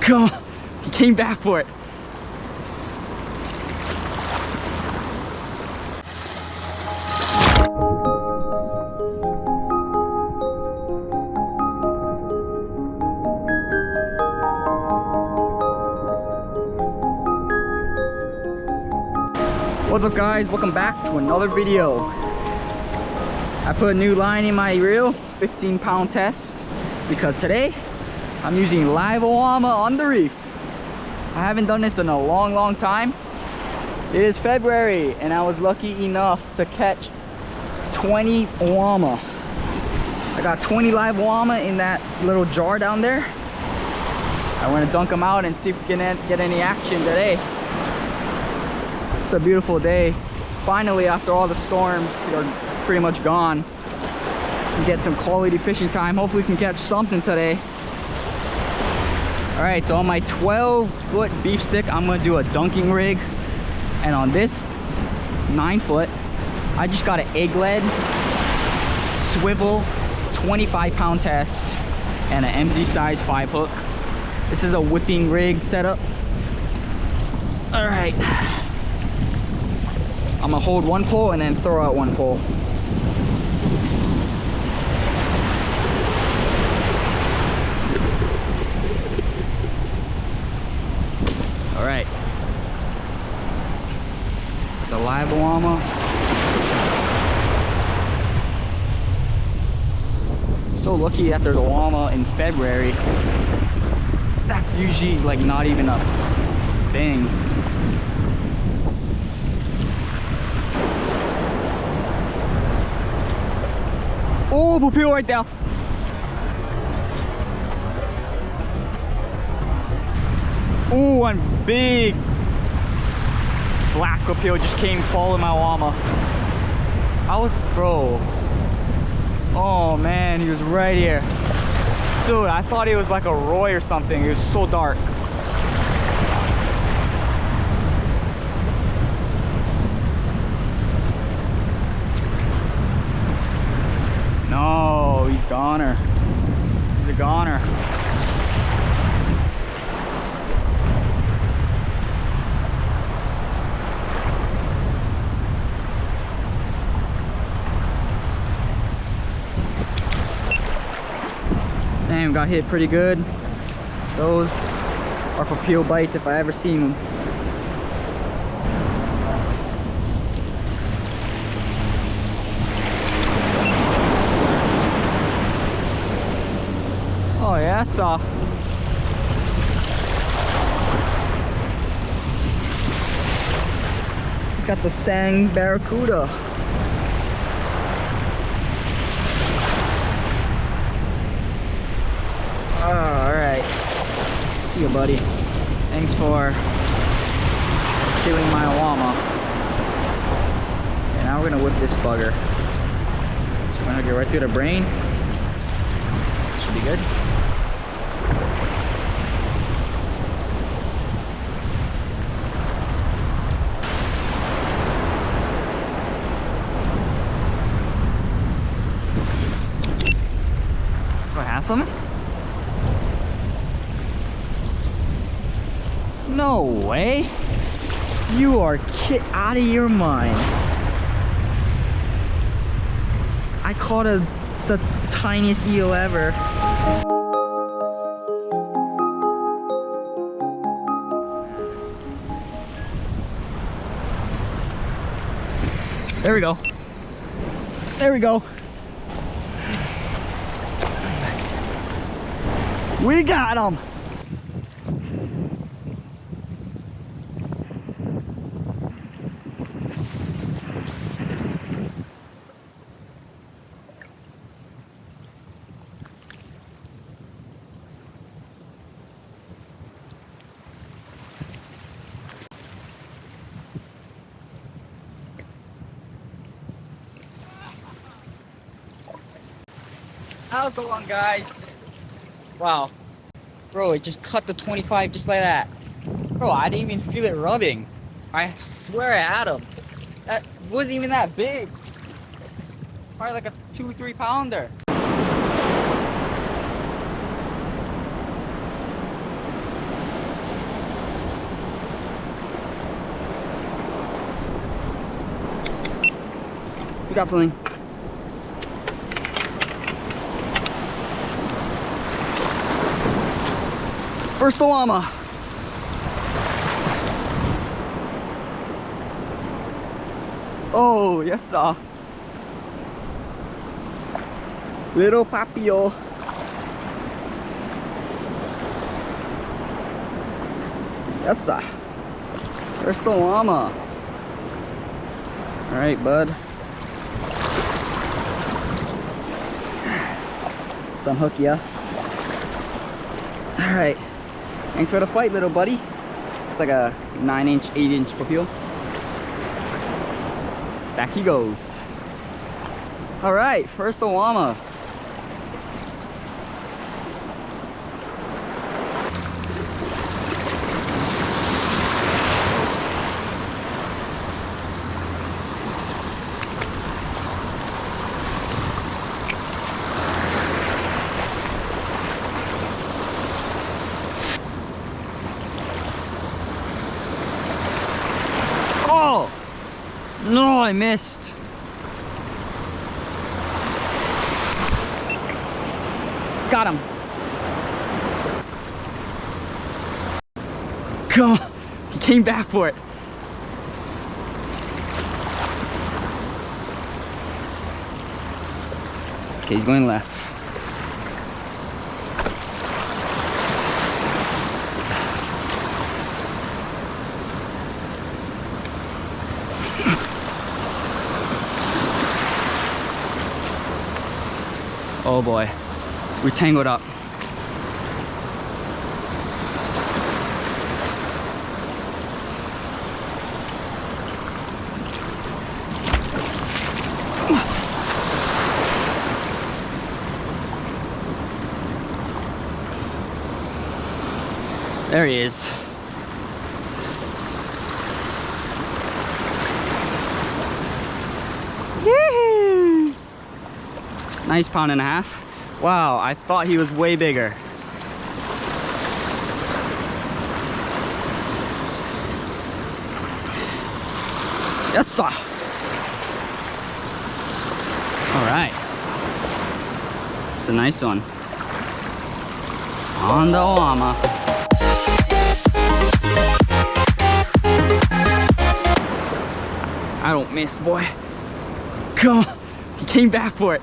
Come on. He came back for it. What's up guys, welcome back to another video. I put a new line in my reel, 15-pound test, because today I'm using live Oama on the reef. I haven't done this in a long time. It is February and I was lucky enough to catch 20 Oama. I got 20 live Oama in that little jar down there. I want to dunk them out and see if we can get any action today. It's a beautiful day. Finally, after all the storms are pretty much gone, we get some quality fishing time. Hopefully we can catch something today. All right, so on my 12-foot beef stick, I'm gonna do a dunking rig. And on this 9-foot, I just got an egg lead, swivel, 25-pound test, and an MZ size 5-hook. This is a whipping rig setup. All right. I'm gonna hold one pole and then throw out one pole. All right. The live Oama. So lucky that there's Oama in February. That's usually like not even a thing. Oh, Papio right there. Oh, one big black Papio just came following my Oama. Bro. Oh man, he was right here. Dude, I thought he was like a roy or something. It was so dark. No, he's goner. He's a goner. Damn, got hit pretty good. Those are Papio bites if I ever seen them. Oh yeah, I saw. Got the Sang Barracuda. Alright. See you, buddy. Thanks for killing my Oama. And now we're gonna whip this bugger. So we're gonna get right through the brain. Should be good. Do I have something? No way! You are out of your mind. I caught the tiniest eel ever. There we go. There we go. We got him. How's the one, guys? Wow. Bro, it just cut the 25 just like that. Bro, I didn't even feel it rubbing. I swear I had him. That wasn't even that big. Probably like a 2-3 pounder. We got something. First Oama. Oh, yes, sir. Little Papio. Yes, sir. First Oama. All right, bud. Let's unhook ya. All right. Thanks for the fight, little buddy. It's like a 9-inch, 8-inch Papio. Back he goes. All right, first Oama. Oh! No, I missed. Got him. Come on. He came back for it. Okay, he's going left. Oh boy, we tangled up. There he is. Yee! Nice 1.5 pounds. Wow, I thought he was way bigger. Yes, sir. All right. It's a nice one. On the Oama. I don't miss, boy. Come on. He came back for it.